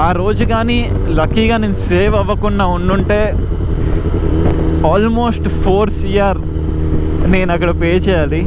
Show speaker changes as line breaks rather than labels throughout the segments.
ఆ రోజు కానీ లక్కీగా నేను సేవ్ అవ్వకుండా ఉండుంటే ఆల్మోస్ట్ 4 CR నేను అక్కడ పే చేయాలి.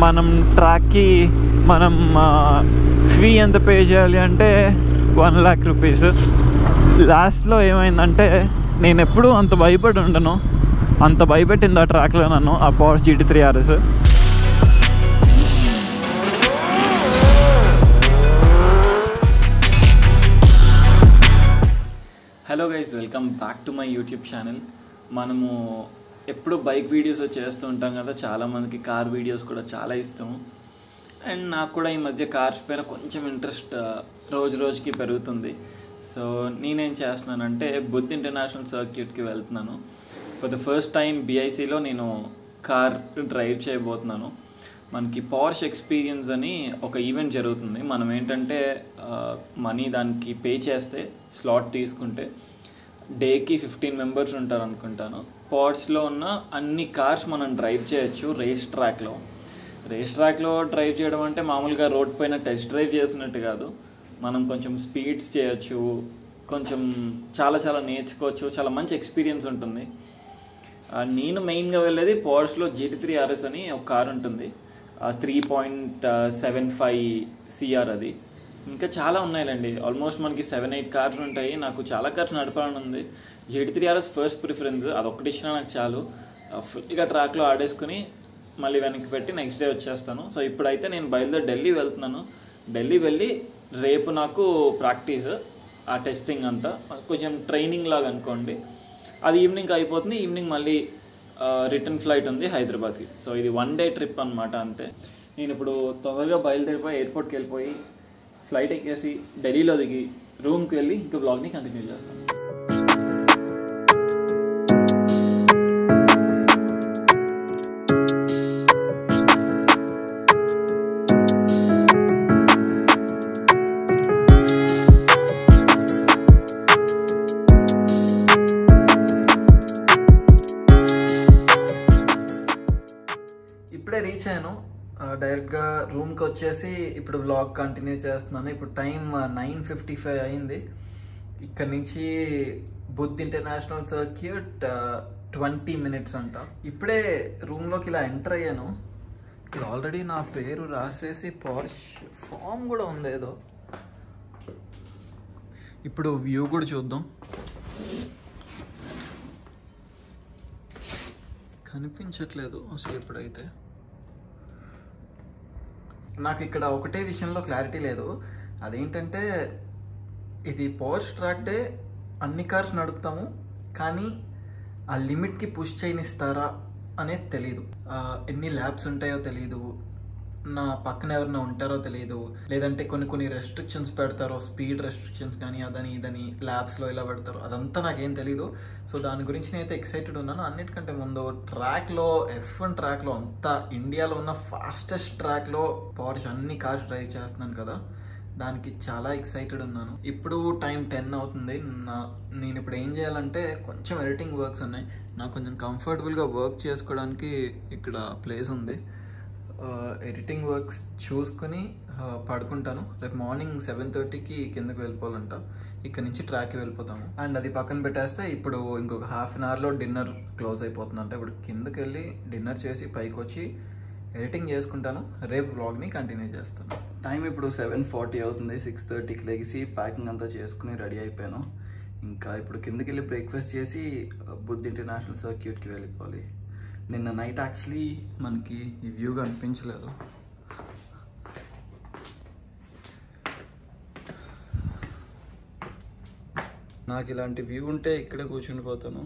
మనం ట్రాక్కి మనం ఫీ ఎంత పే చేయాలి అంటే 1 lakh rupees. లాస్ట్లో ఏమైందంటే నేను ఎప్పుడూ అంత భయపడి ఉండను, అంత భయపెట్టింది ఆ ట్రాక్లో నన్ను ఆ Porsche GT3 RS. Hello guys, welcome back to my YouTube channel. మనము ఎప్పుడు బైక్ వీడియోస్ చేస్తూ ఉంటాం కదా, చాలామందికి కార్ వీడియోస్ కూడా చాలా ఇష్టం. అండ్ నాకు కూడా ఈ మధ్య కార్స్ పైన కొంచెం ఇంట్రెస్ట్ రోజు రోజుకి పెరుగుతుంది. సో నేనేం చేస్తున్నానంటే బుద్ధ్ ఇంటర్నేషనల్ సర్క్యూట్కి వెళ్తున్నాను. ఫర్ ద ఫస్ట్ టైం BICలో నేను కార్ డ్రైవ్ చేయబోతున్నాను. మనకి Porsche ఎక్స్పీరియన్స్ అని ఒక ఈవెంట్ జరుగుతుంది. మనం ఏంటంటే మనీ దానికి పే చేస్తే స్లాట్ తీసుకుంటే డేకి 15 మెంబర్స్ ఉంటారు అనుకుంటాను. Porsche ఉన్న అన్ని కార్స్ మనం డ్రైవ్ చేయొచ్చు రేస్ ట్రాక్లో. రేస్ ట్రాక్లో డ్రైవ్ చేయడం అంటే మామూలుగా రోడ్ పైన టెస్ట్ డ్రైవ్ చేసినట్టు కాదు. మనం కొంచెం స్పీడ్స్ చేయొచ్చు, కొంచెం చాలా నేర్చుకోవచ్చు, చాలా మంచి ఎక్స్పీరియన్స్ ఉంటుంది. నేను మెయిన్గా వెళ్ళేది Porsche GT3 RS అని ఒక కార్ ఉంటుంది, 3.75 CR అది. ఇంకా చాలా ఉన్నాయిలేండి, ఆల్మోస్ట్ మనకి 7-8 కార్స్ ఉంటాయి. నాకు చాలా కార్స్ నడపాలని ఉంది. GT3 RS ఫస్ట్ ప్రిఫరెన్స్, అదొక్కటి ఇచ్చినా నాకు చాలు. ఫుల్గా ట్రాక్లో ఆడేసుకుని మళ్ళీ వెనక్కి పెట్టి నెక్స్ట్ డే వచ్చేస్తాను. సో ఇప్పుడైతే నేను బయలుదేరి ఢిల్లీ వెళ్తున్నాను. ఢిల్లీ వెళ్ళి రేపు నాకు ప్రాక్టీస్, ఆ టెస్టింగ్ అంతా కొంచెం ట్రైనింగ్ లాగా అనుకోండి. అది ఈవినింగ్ అయిపోతుంది. ఈవినింగ్ మళ్ళీ రిటర్న్ ఫ్లైట్ ఉంది హైదరాబాద్కి. సో ఇది 1 day ట్రిప్ అనమాట, అంతే. నేను ఇప్పుడు తొందరగా బయలుదేరిపోయి ఎయిర్పోర్ట్కి వెళ్ళిపోయి ఫ్లైట్ ఎక్కేసి ఢిల్లీలో దిగి రూమ్కి వెళ్ళి ఇంకా బ్లాగ్ని కంటిన్యూ చేస్తాను. ఇప్పుడే రీచ్ అయ్యాను. డైరెక్ట్గా రూమ్కి వచ్చేసి ఇప్పుడు వ్లాగ్ కంటిన్యూ చేస్తున్నాను. ఇప్పుడు టైం 9:55 అయింది. ఇక్కడ నుంచి బుద్ధ్ ఇంటర్నేషనల్ సర్క్యూట్ 20 minutes అంట. ఇప్పుడే రూమ్లోకి ఇలా ఎంటర్ అయ్యాను. ఇక్కడ ఆల్రెడీ నా పేరు రాసేసి Porsche ఫామ్ కూడా ఉంది ఏదో. ఇప్పుడు వ్యూ కూడా చూద్దాం. కనిపించట్లేదు అసలు ఇప్పుడైతే. నాకు ఇక్కడ ఒకటే విషయంలో క్లారిటీ లేదు. అదేంటంటే ఇది Porsche ట్రాక్ డే, అన్ని కార్స్ నడుపుతాము, కానీ ఆ లిమిట్కి పుష్ చేయనిస్తారా అనేది తెలీదు. ఎన్ని ల్యాబ్స్ ఉంటాయో తెలీదు, నా పక్కన ఎవరైనా ఉంటారో తెలియదు, లేదంటే కొన్ని రెస్ట్రిక్షన్స్ పెడతారో, స్పీడ్ రెస్ట్రిక్షన్స్ కానీ అదని ఇదని ల్యాబ్స్లో ఇలా పెడతారు, అదంతా నాకేం తెలీదు. సో దాని గురించి నేనైతే ఎక్సైటెడ్ ఉన్నాను. అన్నిటికంటే ముందు ట్రాక్లో, F1 ట్రాక్లో, అంతా ఇండియాలో ఉన్న ఫాస్టెస్ట్ ట్రాక్లో Porsche అన్ని కార్స్ డ్రైవ్ చేస్తున్నాను కదా, దానికి చాలా ఎక్సైటెడ్ ఉన్నాను. ఇప్పుడు టైం 10 అవుతుంది. నేను ఇప్పుడు ఏం చేయాలంటే కొంచెం ఎడిటింగ్ వర్క్స్ ఉన్నాయి. నాకు కొంచెం కంఫర్టబుల్గా వర్క్ చేసుకోవడానికి ఇక్కడ ప్లేస్ ఉంది. ఎడిటింగ్ వర్క్స్ చూసుకొని పడుకుంటాను. రేపు మార్నింగ్ 7:30కి కిందకి వెళ్ళిపోవాలంట. ఇక్కడ నుంచి ట్రాక్కి వెళ్ళిపోతాము. అండ్ అది పక్కన పెట్టేస్తే ఇప్పుడు ఇంకొక ½ an hourలో డిన్నర్ క్లోజ్ అయిపోతుందంట. ఇప్పుడు కిందకి వెళ్ళి డిన్నర్ చేసి పైకి వచ్చి ఎడిటింగ్ చేసుకుంటాను. రేపు వ్లాగ్ని కంటిన్యూ చేస్తాను. టైం ఇప్పుడు 7:40 అవుతుంది. 6:30కి లెగిసి ప్యాకింగ్ అంతా చేసుకుని రెడీ అయిపోయాను. ఇంకా ఇప్పుడు కిందకి వెళ్ళి బ్రేక్ఫాస్ట్ చేసి బుద్ధ్ ఇంటర్నేషనల్ సర్క్యూట్కి వెళ్ళిపోవాలి. నిన్న నైట్ యాక్చువల్లీ మనకి ఈ వ్యూ కనిపించలేదు. నాకు ఇలాంటి వ్యూ ఉంటే ఇక్కడే కూర్చుని పోతాను,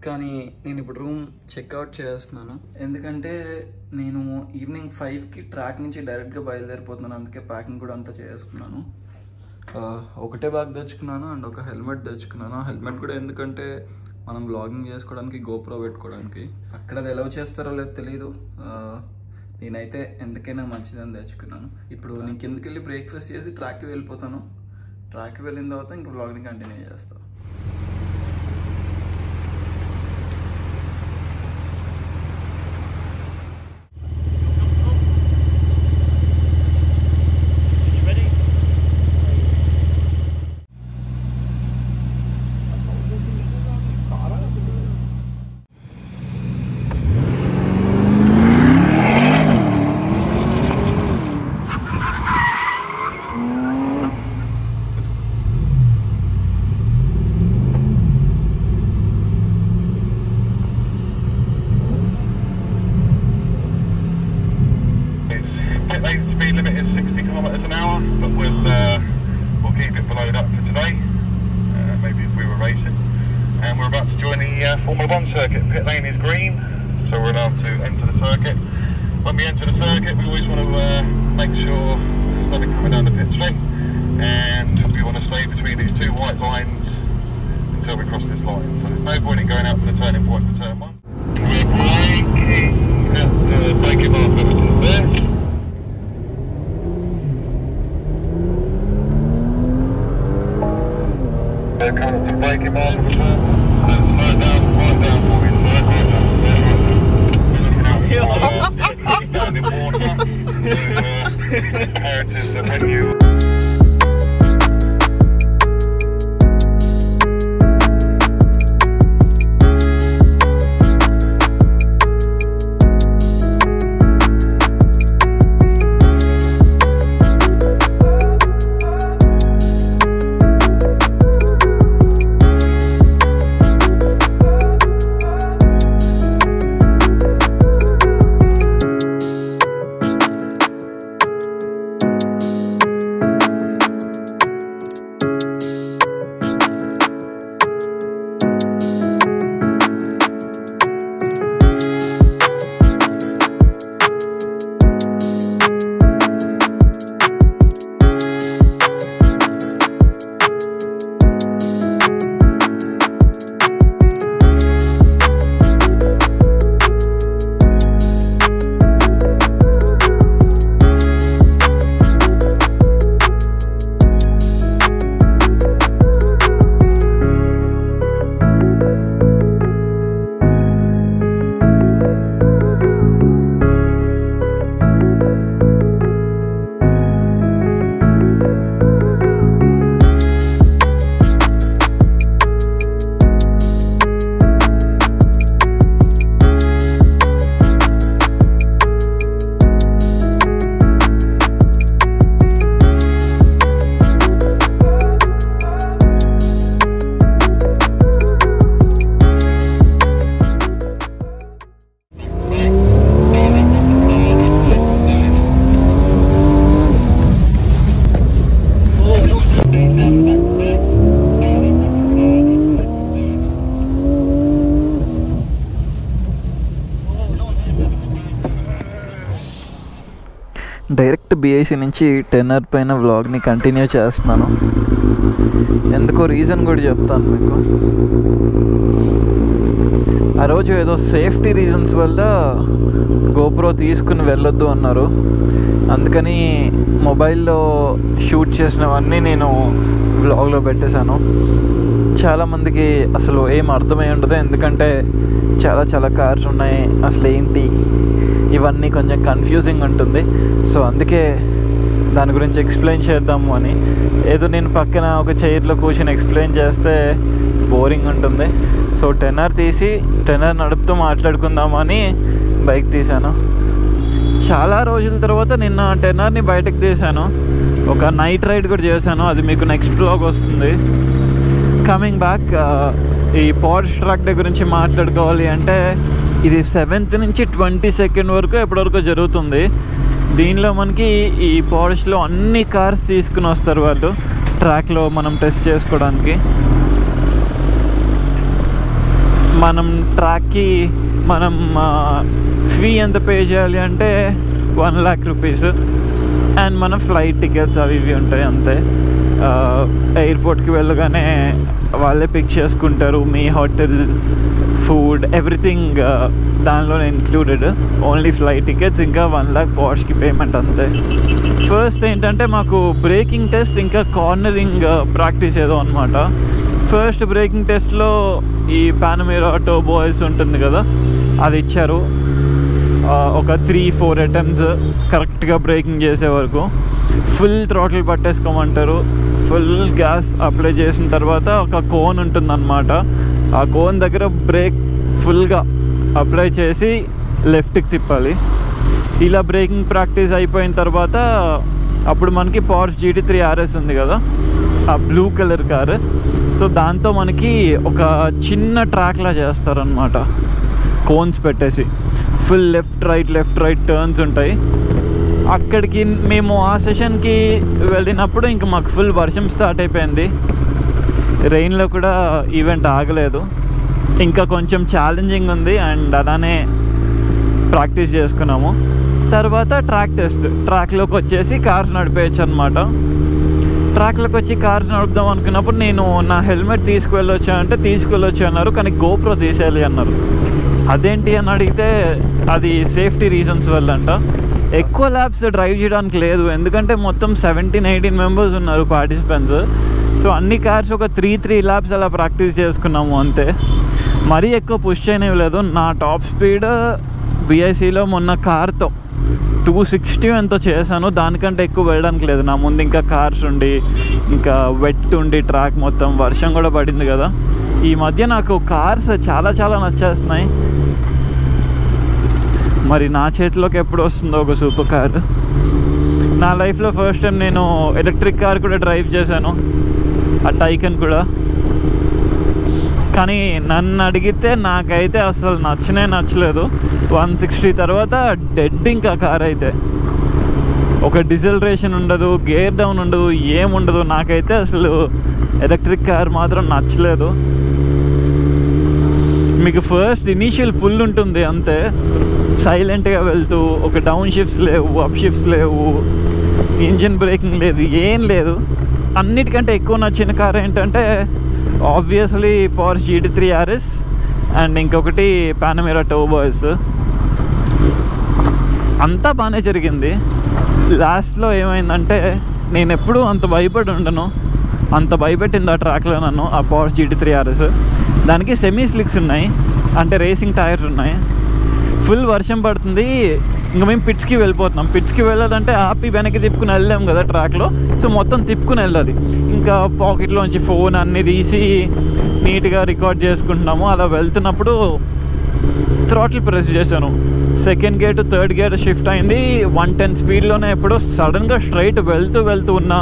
కానీ నేను ఇప్పుడు రూమ్ చెక్అవుట్ చేస్తున్నాను. ఎందుకంటే నేను ఈవినింగ్ 5కి ట్రాక్ నుంచి డైరెక్ట్గా బయలుదేరిపోతున్నాను. అందుకే ప్యాకింగ్ కూడా అంతా చేసుకున్నాను. ఒకటే బ్యాగ్ తెచ్చుకున్నాను అండ్ ఒక హెల్మెట్ తెచ్చుకున్నాను. హెల్మెట్ కూడా ఎందుకంటే మనం వ్లాగింగ్ చేసుకోవడానికి, GoPro పెట్టుకోవడానికి. అక్కడ అది ఎలా చేస్తారో లేదో తెలీదు. నేనైతే ఎందుకైనా మంచిదని తెచ్చుకున్నాను. ఇప్పుడు నేను కిందకి వెళ్ళి బ్రేక్ఫాస్ట్ చేసి ట్రాక్కి వెళ్ళిపోతాను. ట్రాక్కి వెళ్ళిన తర్వాత ఇంక బ్లాగ్ని కంటిన్యూ చేస్తాను.
Formula 1 circuit. Pit lane is green, so we're allowed to enter the circuit. When we enter the circuit, we always want to make sure there's nothing coming down the pit straight, and we want to stay between these two white lines until we cross this line. So there's no point in going out for the turning point for turn 1. We're braking at the braking marker, which is there. We're coming up to the braking marker for turn 1. Slow down for me, sir. Right down. Down in water. Imperative that when you...
direct BIC నుంచి టెన్నర్ పైన వ్లాగ్ని continue చేస్తున్నాను. ఎందుకో reason కూడా చెప్తాను మీకు. ఆ రోజు ఏదో సేఫ్టీ రీజన్స్ వల్ల గోప్రో తీసుకుని వెళ్ళొద్దు అన్నారు. అందుకని మొబైల్లో షూట్ చేసినవన్నీ నేను వ్లాగ్లో పెట్టేశాను. చాలామందికి అసలు ఏం అర్థమై ఉండదు, ఎందుకంటే చాలా కార్స్ ఉన్నాయి, అసలు ఏంటి ఇవన్నీ కొంచెం కన్ఫ్యూజింగ్ ఉంటుంది. సో అందుకే దాని గురించి ఎక్స్ప్లెయిన్ చేద్దాము అని. ఏదో నేను పక్కన ఒక చైర్లో కూర్చొని ఎక్స్ప్లెయిన్ చేస్తే బోరింగ్ ఉంటుంది. సో టెన్నర్ నడుపుతూ మాట్లాడుకుందామని బైక్ తీశాను. చాలా రోజుల తర్వాత నిన్న టెన్నర్ని బయటకు తీశాను. ఒక నైట్ రైడ్ కూడా చేశాను, అది మీకు నెక్స్ట్ బ్లాగ్ వస్తుంది. కమింగ్ బ్యాక్, ఈ పోర్ష్ ట్రాక్ డే గురించి మాట్లాడుకోవాలి అంటే ఇది 7th నుంచి 22nd వరకు ఎప్పటివరకు జరుగుతుంది. దీనిలో మనకి ఈ పోర్ష్లో అన్ని కార్స్ తీసుకుని వస్తారు వాళ్ళు ట్రాక్లో మనం టెస్ట్ చేసుకోవడానికి. మనం ట్రాక్కి ఫీ ఎంత పే చేయాలి అంటే 1 lakh rupees, అండ్ మన ఫ్లైట్ టికెట్స్ అవి ఇవి ఉంటాయి అంతే. ఎయిర్పోర్ట్కి వెళ్ళగానే వాళ్ళే పిక్ చేసుకుంటారు, మీ హోటల్
ఫుడ్ ఎవ్రీథింగ్ దానిలోనే ఇంక్లూడెడ్. ఓన్లీ ఫ్లైట్ టికెట్స్ ఇంకా 1 lakh Porsche పేమెంట్ అంతే. ఫస్ట్ ఏంటంటే మాకు బ్రేకింగ్ టెస్ట్ ఇంకా కార్నరింగ్ ప్రాక్టీస్ ఏదో అనమాట. ఫస్ట్ బ్రేకింగ్ టెస్ట్లో ఈ పానమేరా టర్బోస్ ఉంటుంది కదా, అది ఇచ్చారు. ఒక 3-4 అటెంప్ట్స్ కరెక్ట్గా బ్రేకింగ్ చేసే వరకు ఫుల్ థ్రాటిల్ పట్టేసుకోమంటారు. ఫుల్ గ్యాస్ అప్లై చేసిన తర్వాత ఒక కోన్ ఉంటుందన్నమాట. ఆ కోన్ దగ్గర బ్రేక్ ఫుల్గా అప్లై చేసి లెఫ్ట్కి తిప్పాలి. ఇలా బ్రేకింగ్ ప్రాక్టీస్ అయిపోయిన తర్వాత అప్పుడు మనకి Porsche GT3 RS ఉంది కదా, ఆ బ్లూ కలర్ కారు. సో దాంతో మనకి ఒక చిన్న ట్రాక్లా చేస్తారనమాట, కోన్స్ పెట్టేసి. ఫుల్ లెఫ్ట్ రైట్ టర్న్స్ ఉంటాయి. అక్కడికి మేము ఆ సెషన్కి వెళ్ళినప్పుడు ఇంకా మాకు ఫుల్ వర్షం స్టార్ట్ అయిపోయింది. రెయిన్లో కూడా ఈవెంట్ ఆగలేదు. ఇంకా కొంచెం ఛాలెంజింగ్ ఉంది అండ్ అలానే ప్రాక్టీస్ చేసుకున్నాము. తర్వాత ట్రాక్ టెస్ట్. ట్రాక్లోకి వచ్చేసి కార్స్ నడిపేయచ్చు అనమాట. ట్రాక్లోకి వచ్చి కార్స్ నడుపుదాం అనుకున్నప్పుడు నేను నా హెల్మెట్ తీసుకువెళ్ళొచ్చు అన్నారు, కానీ GoPro తీసేయాలి అన్నారు. అదేంటి అని అడిగితే అది సేఫ్టీ రీజన్స్ వల్ల అంట. ఎక్కువ ల్యాబ్స్ డ్రైవ్ చేయడానికి లేదు, ఎందుకంటే మొత్తం 17-18 మెంబర్స్ ఉన్నారు పార్టిసిపెంట్స్. సో అన్ని కార్స్ ఒక 3 ల్యాబ్స్ అలా ప్రాక్టీస్ చేసుకున్నాము అంతే. మరీ ఎక్కువ పుష్ చేయనివి లేదు. నా టాప్ స్పీడ్ BICలో మొన్న కార్తో 260 ఎంతో చేశాను. దానికంటే ఎక్కువ వెళ్ళడానికి లేదు. నా ముందు ఇంకా కార్స్ ఉండి ఇంకా వెట్ ఉండి ట్రాక్ మొత్తం వర్షం కూడా పడింది కదా. ఈ మధ్య నాకు కార్స్ చాలా నచ్చేస్తున్నాయి. మరి నా చేతిలోకి ఎప్పుడు వస్తుందో ఒక సూపర్ కార్. నా లైఫ్లో ఫస్ట్ టైం నేను ఎలక్ట్రిక్ కార్ కూడా డ్రైవ్ చేశాను, ఆ టైకన్ కూడా. కానీ నన్ను అడిగితే నాకైతే అసలు నచ్చలేదు. 160 తర్వాత డెడ్ ఇంకా కార్ అయితే. ఒక డిసెలరేషన్ ఉండదు, గేర్ డౌన్ ఉండదు, ఏముండదు. నాకైతే అసలు ఎలక్ట్రిక్ కార్ మాత్రం నచ్చలేదు. మీకు ఫస్ట్ ఇనీషియల్ పుల్ ఉంటుంది అంతే, సైలెంట్గా వెళ్తూ. ఒక డౌన్ షిఫ్ట్స్ లేవు, అప్ షిఫ్ట్స్ లేవు, ఇంజిన్ బ్రేకింగ్ లేదు, ఏం లేదు. అన్నిటికంటే ఎక్కువ నచ్చిన కార్ ఏంటంటే obviously Porsche GT3 RS and ఇంకొకటి పానమేరా టర్బోస్. అంతా బాగానే జరిగింది. లాస్ట్లో ఏమైందంటే నేను ఎప్పుడూ అంత భయపడి ఉండను, అంత భయపెట్టింది ఆ ట్రాక్లో నన్ను ఆ Porsche GT3 RS. దానికి సెమీ స్లిక్స్ ఉన్నాయి, అంటే రేసింగ్ టైర్స్ ఉన్నాయి. ఫుల్ వర్షం పడుతుంది. ఇంకా మేము పిట్స్కి వెళ్ళిపోతున్నాం. పిట్స్కి వెళ్ళాలంటే ఆపి వెనక్కి తిప్పుకుని వెళ్ళాం కదా ట్రాక్లో. సో మొత్తం తిప్పుకుని వెళ్ళాలి. ఇంకా పాకెట్లోంచి ఫోన్ అన్నీ తీసి నీట్గా రికార్డ్ చేసుకుంటున్నాము. అలా వెళ్తున్నప్పుడు థ్రాటిల్ ప్రెస్ చేశాను. Second gear to third gear shift అయింది. 110 స్పీడ్లోనే ఎప్పుడో సడన్గా స్ట్రైట్ వెళ్తూ ఉన్న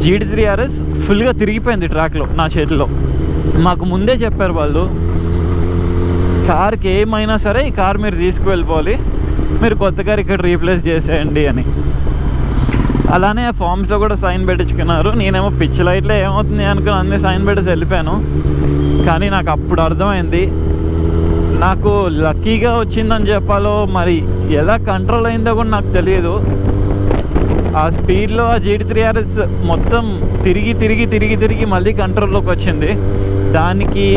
GT3 RS ఫుల్గా తిరిగిపోయింది ట్రాక్లో నా చేతిలో. మాకు ముందే చెప్పారు వాళ్ళు, కార్కి ఏమైనా సరే ఈ కార్ మీరు తీసుకువెళ్ళిపోవాలి, మీరు కొత్త కార్ ఇక్కడ రీప్లేస్ చేసేయండి అని. అలానే ఆ ఫామ్స్లో కూడా సైన్ పెట్టించుకున్నారు. నేనేమో పిచ్ లైట్లో ఏమవుతుంది అనుకుని అన్ని సైన్ పెట్టేసి వెళ్ళిపోయాను. కానీ నాకు అప్పుడు అర్థమైంది, నాకు లక్కీగా వచ్చిందని చెప్పాలో మరి ఎలా కంట్రోల్ అయిందో కూడా నాకు తెలియదు. ఆ స్పీడ్లో ఆ GT3 RS మొత్తం తిరిగి మళ్ళీ కంట్రోల్లోకి వచ్చింది. దానికి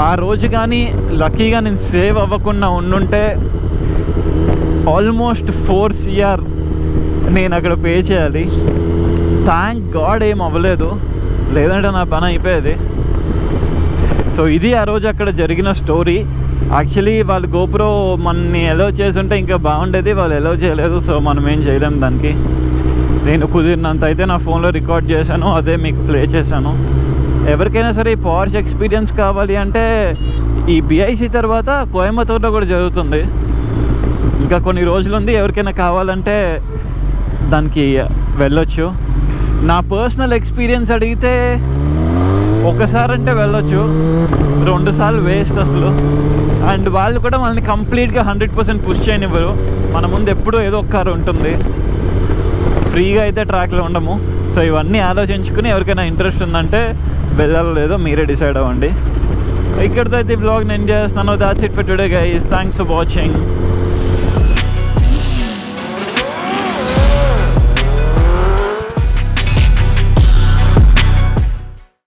ఆ రోజు కానీ లక్కీగా నేను సేవ్ అవ్వకుండా ఉండుంటే ఆల్మోస్ట్ 4 CR నేను అక్కడ పే చేయాలి. థ్యాంక్ గాడ్ ఏం అవ్వలేదు, లేదంటే నా పని అయిపోయేది. సో ఇది ఆ రోజు అక్కడ జరిగిన స్టోరీ. యాక్చువల్లీ వాళ్ళు GoPro మనని ఎలౌ చేసుంటే ఇంకా బాగుండేది, వాళ్ళు ఎలౌ చేయలేదు. సో మనం ఏం చేయలేము దానికి. నేను కుదిరినంత అయితే నా ఫోన్లో రికార్డ్ చేశాను, అదే మీకు ప్లే చేశాను. ఎవరికైనా సరే ఈ Porsche ఎక్స్పీరియన్స్ కావాలి అంటే ఈ BIC తర్వాత కోయంబత్తూర్లో కూడా జరుగుతుంది. ఇంకా కొన్ని రోజులు ఉంది. ఎవరికైనా కావాలంటే దానికి వెళ్ళొచ్చు. నా పర్సనల్ ఎక్స్పీరియన్స్ అడిగితే ఒకసారి అంటే వెళ్ళొచ్చు, 2 సార్లు వేస్ట్ అసలు. అండ్ వాళ్ళు కూడా మనల్ని కంప్లీట్గా 100% పుష్ చేయనివ్వరు. మన ముందు ఎప్పుడూ ఏదో ఒక కారు ఉంటుంది, ఫ్రీగా అయితే ట్రాక్లో ఉండము. సో ఇవన్నీ ఆలోచించుకుని ఎవరికైనా ఇంట్రెస్ట్ ఉందంటే వెళ్ళాలో లేదో మీరే డిసైడ్ అవ్వండి. ఇక్కడితో అయితే ఈ బ్లాగ్ నేను చేస్తాను. That's it for today guys. Thanks for watching.